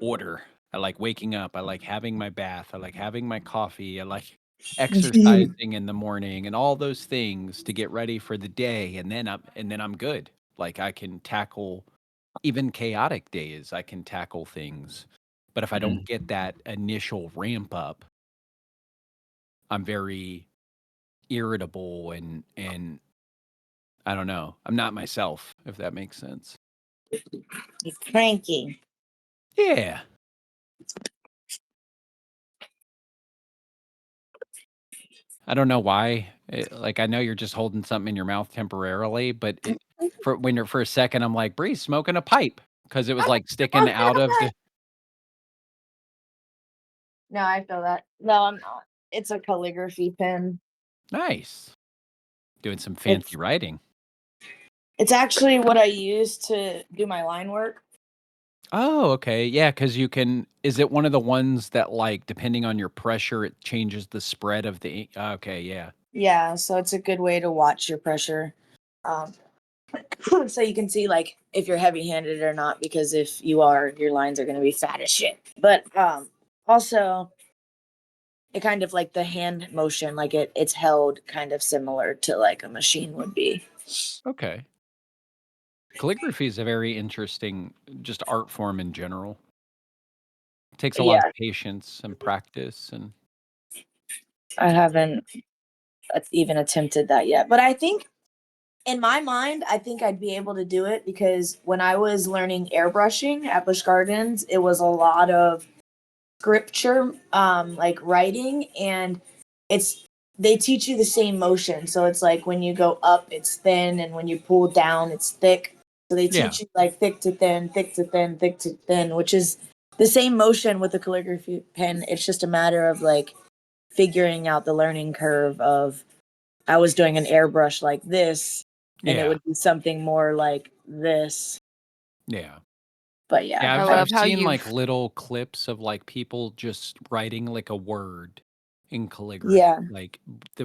order. I like waking up. I like having my bath. I like having my coffee. I like exercising in the morning and all those things to get ready for the day and then I'm good. Like I can tackle even chaotic days. I can tackle things. But if I don't get that initial ramp up, I'm very irritable and I don't know. I'm not myself, if that makes sense. You're cranky. Yeah. I don't know why. Like I know you're just holding something in your mouth temporarily, but for a second I'm like, Bree's smoking a pipe because it was like sticking out of the No, I feel that. No, I'm not. It's a calligraphy pen. nice. Doing some It's fancy writing. it's actually what I use to do my line work. Oh, okay. Yeah, because you can. Is it one of the ones that, like, depending on your pressure, it changes the spread of the ink? Okay, yeah. Yeah, so it's a good way to watch your pressure. Um, so you can see like if you're heavy handed or not, because if you are, your lines are gonna be fat as shit. But also it kind of like the hand motion, like it's held kind of similar to like a machine would be. Okay. Calligraphy is a very interesting, just art form in general. It takes a lot of Yeah, patience and practice, and I haven't even attempted that yet. But I think in my mind, I think I'd be able to do it because when I was learning airbrushing at Busch Gardens, it was a lot of scripture, like writing, and it's they teach you the same motion. So it's like when you go up, it's thin, and when you pull down, it's thick. So they yeah, teach you like thick to thin, thick to thin, thick to thin, which is the same motion with the calligraphy pen. It's just a matter of like figuring out the learning curve of I was doing an airbrush like this, and it yeah, would be something more like this. yeah. But yeah, Yeah, I I've love how seen like you've little clips of like people just writing like a word in calligraphy, yeah, like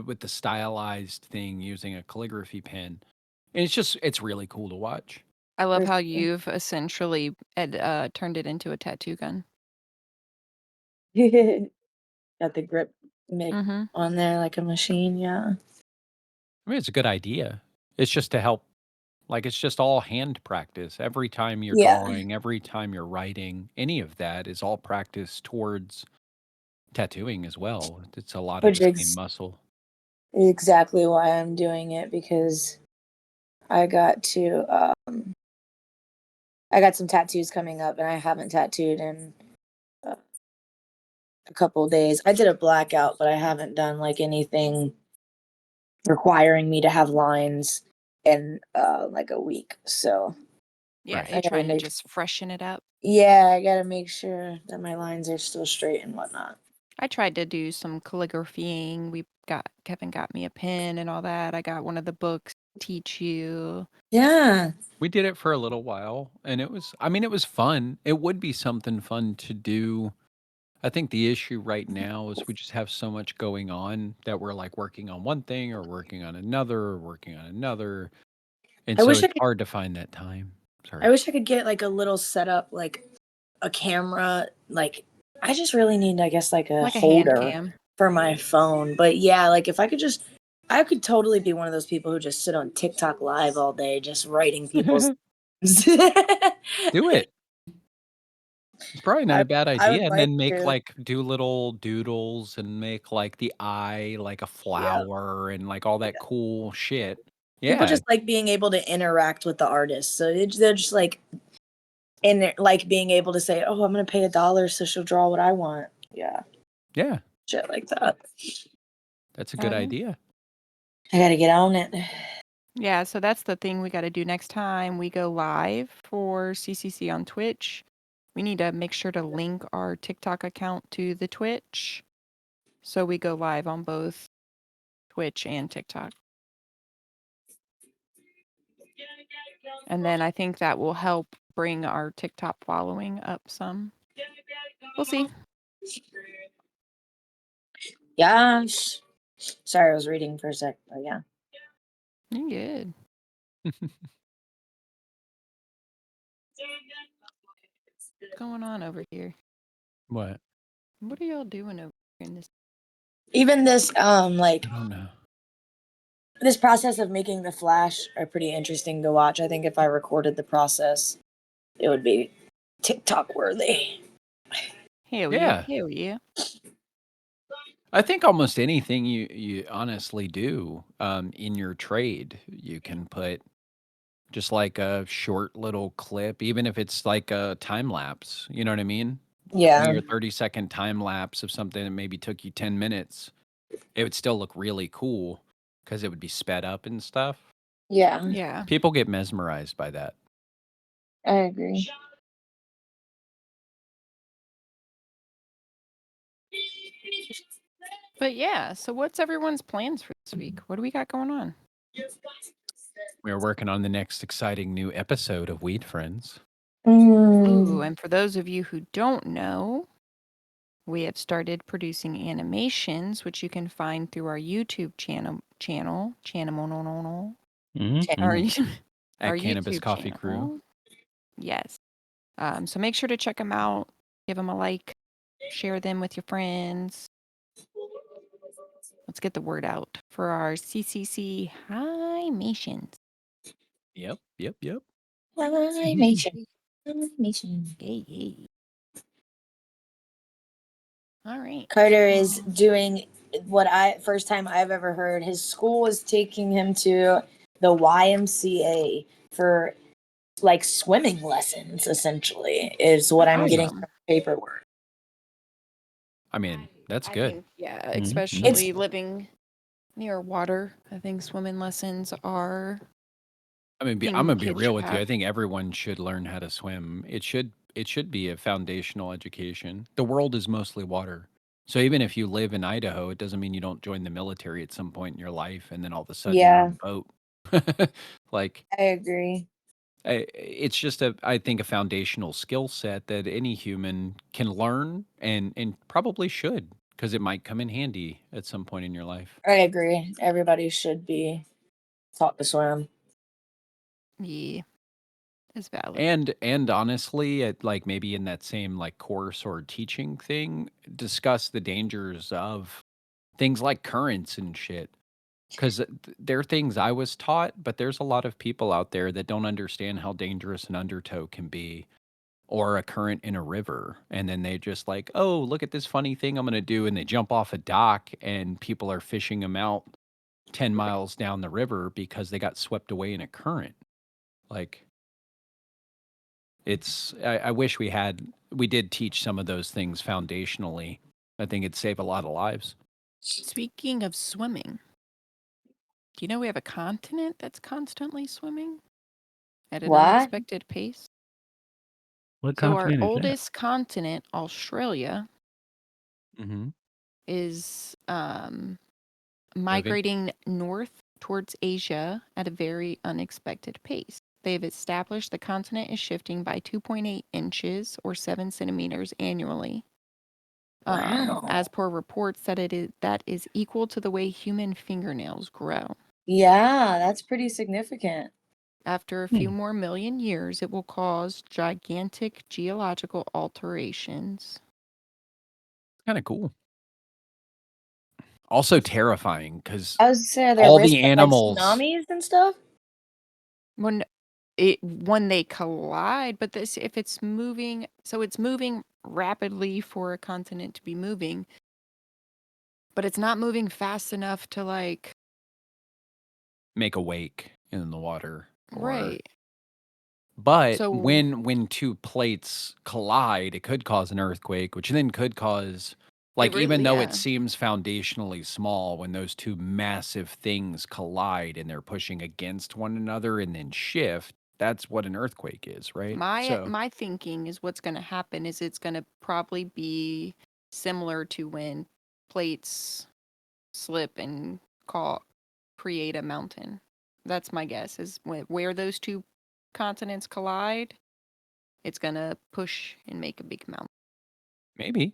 with the stylized thing using a calligraphy pen. And it's really cool to watch. I love for how sure. you've essentially turned it into a tattoo gun. Got the grip mic Mm-hmm. on there like a machine. Yeah. I mean, it's a good idea. It's just to help Like it's just all hand practice. Every time you're Yeah. drawing, every time you're writing, any of that is all practice towards tattooing as well. It's a lot of Which the same is muscle. exactly why I'm doing it, because I got to I got some tattoos coming up and I haven't tattooed in uh, a couple of days. I did a blackout, but I haven't done like anything requiring me to have lines in like a week. So Yeah, Right. you're I gotta trying to make just freshen it up. I gotta make sure that my lines are still straight and whatnot. I tried to do some calligraphying. Kevin got me a pen and all that. I got one of the books to teach you. Yeah. We did it for a little while and it was, I mean, it was fun. It would be something fun to do. I think the issue right now is we just have so much going on that we're like working on one thing or working on another or working on another. And I so wish I it's could hard to find that time. I Sorry. wish I could get like a little setup, like a camera. Like I just really need, I guess, like a Like a hand holder cam. for my phone. But yeah, like if I could just, I could totally be one of those people who just sit on TikTok live all day, just writing people's. Do it. It's probably not I a bad I would idea. And like then make to. like do little doodles and make like the eye like a Yeah. flower and like all that cool shit. People Yeah. just like being able to interact with the artist. So they're just like in there, like being able to say, "Oh, I'm gonna pay $1 so she'll draw what I want." Yeah, Yeah. shit like that. That's a good Okay. idea. I gotta get on it. Yeah, so that's the thing we got to do next time we go live for CCC on Twitch. We need to make sure to link our TikTok account to the Twitch. So we go live on both Twitch and TikTok. And then I think that will help bring our TikTok following up some. We'll see. Gosh, sorry, I was reading for a sec. But yeah, You're good. What's going on over here? What? What are y'all doing over here in this? even this like I don't know. this process of making the flash are pretty interesting to watch. I think if I recorded the process, it would be TikTok worthy. Hell Yeah. yeah. Hell yeah. I think almost anything you honestly do in your trade, you can put just like a short little clip, even if it's like a time lapse. You know what I mean? 20 Yeah, or 30-second time lapse of something that maybe took you 10 minutes. It would still look really cool because it would be sped up and stuff. yeah, Yeah. People get mesmerized by that. I agree. But yeah, so what's everyone's plans for this week? What do we got going on? We're working on the next exciting new episode of Weed Friends. Ooh, Mm. and for those of you who don't know, we have started producing animations, which you can find through our YouTube channel, our, Mm-hmm. our At Cannabis YouTube Coffee Crew. channel. Yes. So make sure to check them out, give them a like, share them with your friends. Let's get the word out for our CCC Himations. Yep. Animation. Yay, yay. All right. Carter is doing what first time I've ever heard. His school is taking him to the YMCA for like swimming lessons, essentially, is what I'm getting Awesome. from paperwork. I mean, that's I good. think, yeah, Mhm. especially living near water, I think swimming lessons are I mean, I'm thing gonna be kids real should with you. have. I think everyone should learn how to swim. It should be a foundational education. The world is mostly water. So even if you live in Idaho, it doesn't mean you don't join the military at some point in your life and then all of a sudden you're Yeah, on a boat. Like I agree. it's just I think a foundational skill set that any human can learn and probably should because it might come in handy at some point in your life. I agree. Everybody should be taught to swim. Yeah, it's valid. And honestly, at like maybe in that same like course or teaching thing, discuss the dangers of things like currents and shit. because there are things I was taught, but there's a lot of people out there that don't understand how dangerous an undertow can be or a current in a river. And then they just like, oh, look at this funny thing I'm going to do. And they jump off a dock and people are fishing them out 10 miles down the river because they got swept away in a current. Like, I wish we did teach some of those things foundationally. I think it'd save a lot of lives. Speaking of swimming, do you know we have a continent that's constantly swimming at an What? unexpected pace? What So our continent is that? oldest continent, Australia, Mm-hmm. is migrating north towards Asia at a very unexpected pace. They've established the continent is shifting by 2.8 inches or 7 centimeters annually. Wow. As per reports that is equal to the way human fingernails grow. Yeah, that's pretty significant. After a few more million years, it will cause gigantic geological alterations. Kind of cool. Also terrifying because I was saying, are there all risks the of like animals. tsunamis and stuff? When they collide, but this if it's moving, so it's moving rapidly for a continent to be moving, but it's not moving fast enough to like Make a wake in the water. right. But So when two plates collide, it could cause an earthquake, which then could cause like even though it yeah. seems foundationally small, when those two massive things collide and they're pushing against one another and then shift, that's what an earthquake is, right? My thinking is what's going to happen is it's going to probably be similar to when plates slip and create a mountain. That's my guess is where those two continents collide, it's going to push and make a big mountain. Maybe.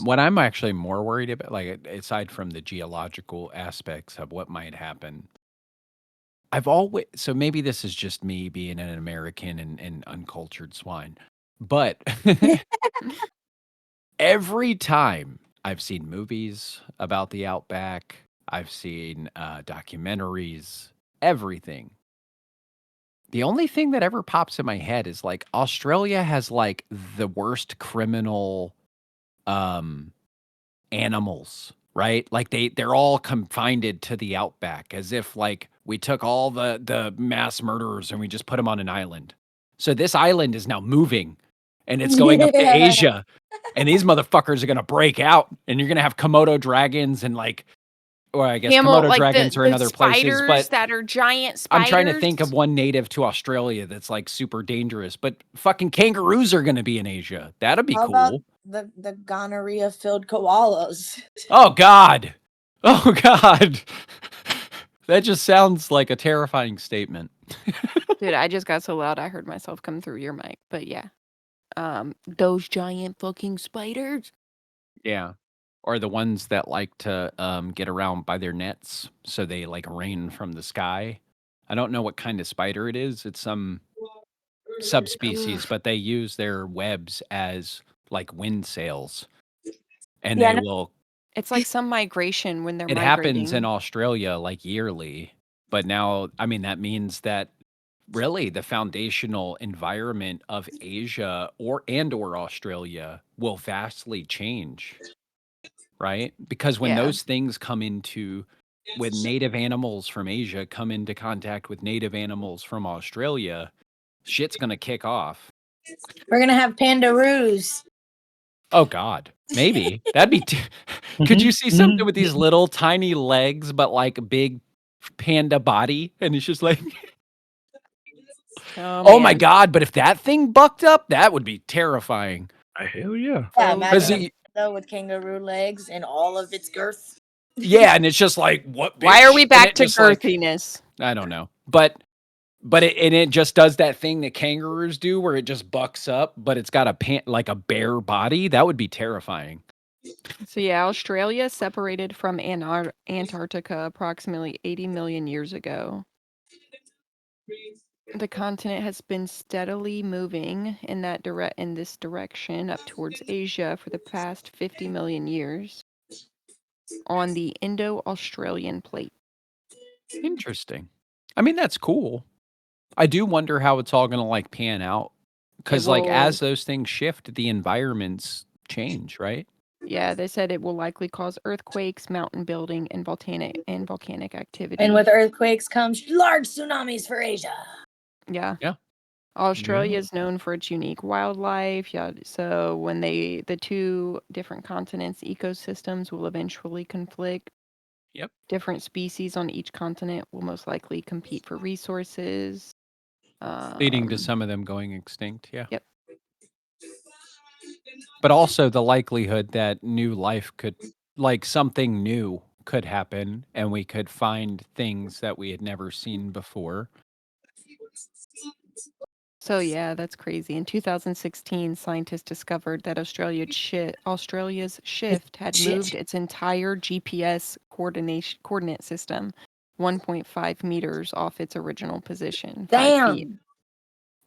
What I'm actually more worried about, like aside from the geological aspects of what might happen, so maybe this is just me being an American and uncultured swine, but every time I've seen movies about the outback, I've seen documentaries, everything. The only thing that ever pops in my head is like Australia has like the worst criminal animals, right? Like they're all confined to the outback as if like we took all the mass murderers and we just put them on an island. So this island is now moving and it's going up to Yeah. Asia. And these motherfuckers are going to break out and you're going to have Komodo dragons and like, or I guess Camel, Komodo like dragons are in the other places, spiders but that are giant I'm spiders. trying to think of one native to Australia that's like super dangerous, but fucking kangaroos are going to be in Asia. That'd be How about cool. the gonorrhea filled koalas? Oh God. Oh God. That just sounds like a terrifying statement. Dude, I just got so loud I heard myself come through your mic. But yeah. Those giant fucking spiders. Yeah. Or the ones that like to get around by their nets so they like rain from the sky. I don't know what kind of spider it is. It's some subspecies, but they use their webs as like wind sails. And Yeah, they no- will It's like some migration when they're it migrating. happens in Australia like yearly. But now, I mean, that means that really the foundational environment of Asia or Australia will vastly change, right? Because when Yeah. those things when native animals from Asia come into contact with native animals from Australia, shit's gonna kick off. We're gonna have pandaroos. Oh God, maybe that'd be. Could you see something with these little tiny legs, but like a big panda body, and it's just like, Oh, oh my man. God! But if that thing bucked up, that would be terrifying. Hell yeah. Yeah, Oh, imagine yeah. a panda with kangaroo legs and all of its girth. Yeah, and it's just like, what? Why are bitch? we And back it to just like, girthiness? I don't know, but it just does that thing that kangaroos do, where it just bucks up, but it's got like a bare body. That would be terrifying. So yeah, Australia separated from Antarctica approximately 80 million years ago. The continent has been steadily moving in this direction up towards Asia for the past 50 million years. on the Indo-Australian plate. Interesting. I mean, that's cool. I do wonder how it's all gonna, like, pan out. It Because, like, will, as those things shift, the environments change, right? yeah, they said it will likely cause earthquakes, mountain building, and volcanic activity. And with earthquakes comes large tsunamis for Asia. Yeah. Yeah. Australia Yeah. is known for its unique wildlife. Yeah, so when the two different continents' ecosystems will eventually conflict, Yep. different species on each continent will most likely compete for resources. Leading to some of them going extinct, yeah. Yep. But also the likelihood that new life could like, something new could happen, and we could find things that we had never seen before. So yeah, that's crazy. In 2016, scientists discovered that Australia's shift had moved its entire GPS coordinate system 1.5 meters off its original position, 5 feet. Damn.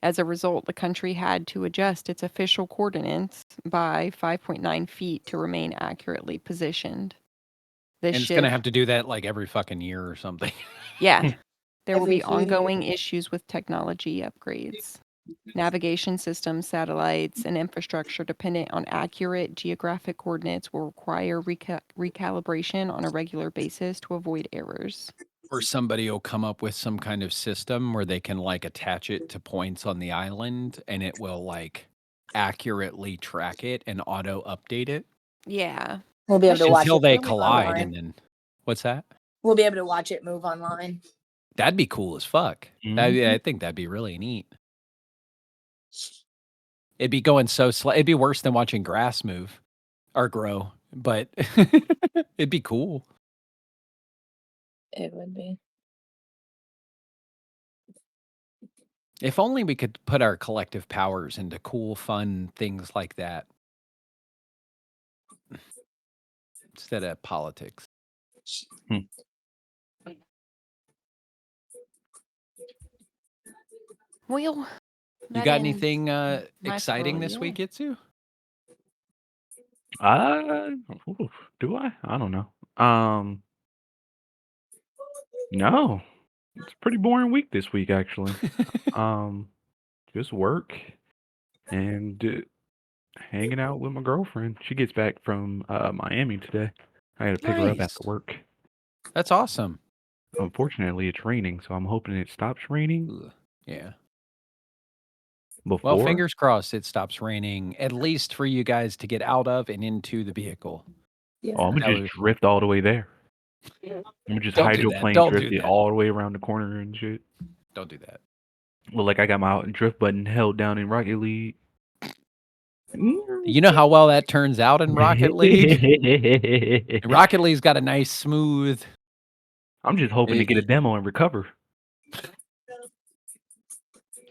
As a result, the country had to adjust its official coordinates by 5.9 feet to remain accurately positioned. This And it's gonna shift, have to do that, like, every fucking year or something. yeah, there will Every be few ongoing years. issues with technology upgrades. Navigation systems, satellites, and infrastructure dependent on accurate geographic coordinates will require recalibration on a regular basis to avoid errors. Or somebody will come up with some kind of system where they can, like, attach it to points on the island, and it will, like, accurately track it and auto update it Yeah. We'll be able to watch until it they move collide, and online. then what's that? We'll be able to watch it move online. That'd be cool as fuck. That Mhm. I think that'd be really neat. It'd be going so slow. It'd be worse than watching grass move or grow, but it'd be cool. It would be. If only we could put our collective powers into cool, fun things like that instead of politics. Hmm. Well, You that got ends anything my exciting scroll, this yeah. week, Itsu? Oof, do I? I don't know. No. It's a pretty boring week this week, actually. Just work and hanging out with my girlfriend. She gets back from Miami today. I had to pick her up Nice. after work. That's awesome. Unfortunately, it's raining, so I'm hoping it stops raining Ugh, yeah. Well, before. fingers crossed it stops raining, at least for you guys to get out of and into the vehicle. Yeah. Oh, I'm That gonna just would- drift all the way there. I'm gonna just Don't do that. hydroplane Don't drift do it that. all the way around the corner and shit. Don't do that. Look like I got my drift button held down in Rocket League. You know how well that turns out in Rocket League? Rocket League's got a nice smooth. I'm just hoping to get a demo and recover.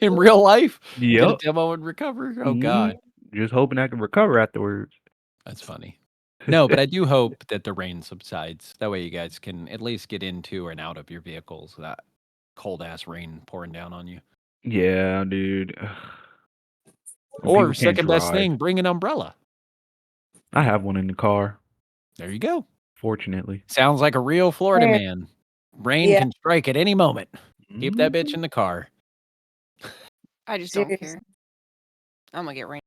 In real life, get a Yep. demo and recover. Oh God, Just hoping I can recover afterwards. that's funny. No, but I do hope that the rain subsides. That way, you guys can at least get into and out of your vehicles without cold ass rain pouring down on you. Yeah, dude. And Or people can't second best drive. thing, bring an umbrella. I have one in the car, There you go. fortunately. Sounds like a real Florida There- man. Rain Yeah. can strike at any moment. Keep that bitch Mhm. in the car. I just don't Seriously. care. I'm gonna get rain.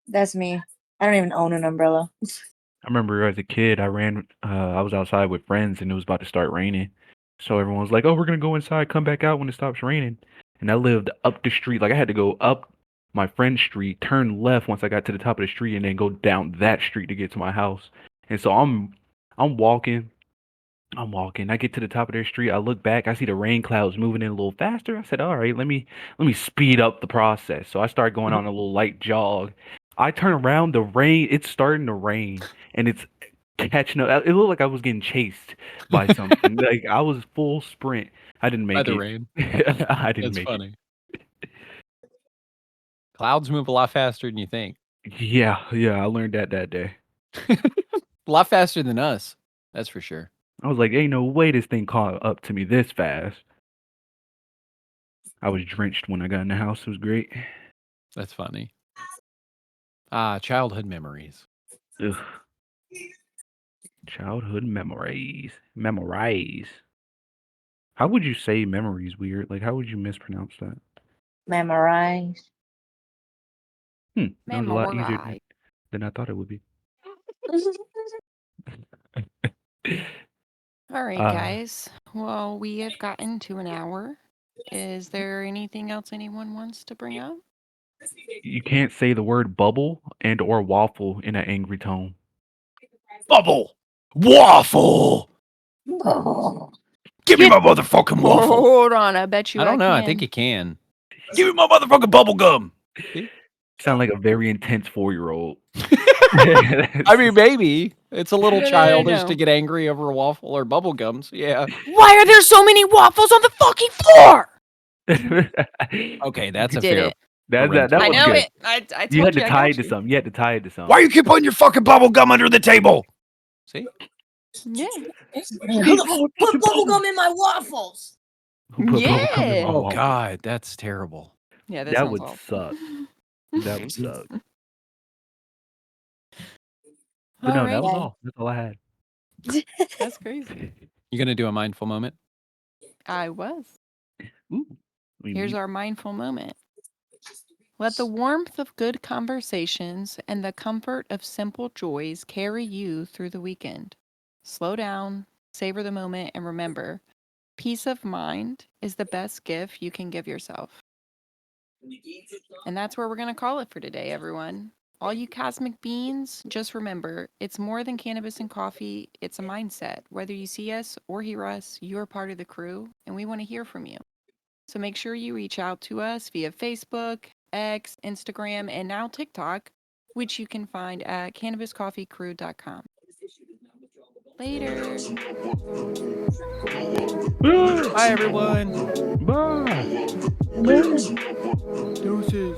That's me. I don't even own an umbrella. I remember as a kid, I was outside with friends and it was about to start raining. So everyone was like, "Oh, we're gonna go inside, come back out when it stops raining." And I lived up the street. Like I had to go up my friend's street, turn left once I got to the top of the street, and then go down that street to get to my house. And so I'm walking. I get to the top of their street. I look back. I see the rain clouds moving in a little faster. I said, "All right, let me speed up the process." So I start going on a little light jog. I turn around. The rain. It's starting to rain, and it's catching up. It looked like I was getting chased by something. Like I was full sprint. I didn't By make the it. rain. I didn't That's make funny. Clouds move a lot faster than you think. it. Yeah, I learned that day. A lot faster than us. That's for sure. I was like, "Ain't no way this thing caught up to me this fast." I was drenched when I got in the house. It was great. That's funny. Ah, childhood memories. Ugh. Childhood memories. Memorize. How would you say memories weird? Like, how would you mispronounce that? Memorize. That was a lot easier Memorize. than I thought it would be. All right, Uh, guys. Well, we have gotten to an hour. Is there anything else anyone wants to bring up? you can't say the word bubble and or waffle in an angry tone. Bubble! Waffle! Give me my motherfucking waffle! Hold on, I bet you I don't know. I can. think you can. Give me my motherfucking bubble gum! Sound like a very intense 4-year-old. I mean, maybe. It's a little No, no, no, childish no. to get angry over a waffle or bubble gums. Yeah. Why are there so many waffles on the fucking floor? Okay, that's a Did fair. it. that I was know good. it. I told You had to I tie got it to you. something. You had to tie it to something. Why you keep putting your fucking bubble gum under the table? See? Yeah. Who the fuck put bubblegum in my waffles? Who put bubble gum in Yeah. my Oh waffle? God, that's terrible. Yeah, that That sounds would awful. suck. That would suck. But All no, right. that was all. That's all I had. That's crazy. You gonna do a mindful moment? I was. Ooh. Here's our mindful moment. Let the warmth of good conversations and the comfort of simple joys carry you through the weekend. Slow down, savor the moment, and remember, peace of mind is the best gift you can give yourself. And that's where we're going to call it for today, everyone. All you cosmic beings, just remember, it's more than cannabis and coffee. It's a mindset. Whether you see us or hear us, you're part of the crew, and we want to hear from you. So make sure you reach out to us via Facebook, X, Instagram, and now TikTok, which you can find at cannabiscoffeecrew.com. Later. Bye, everyone. Bye. Deuces.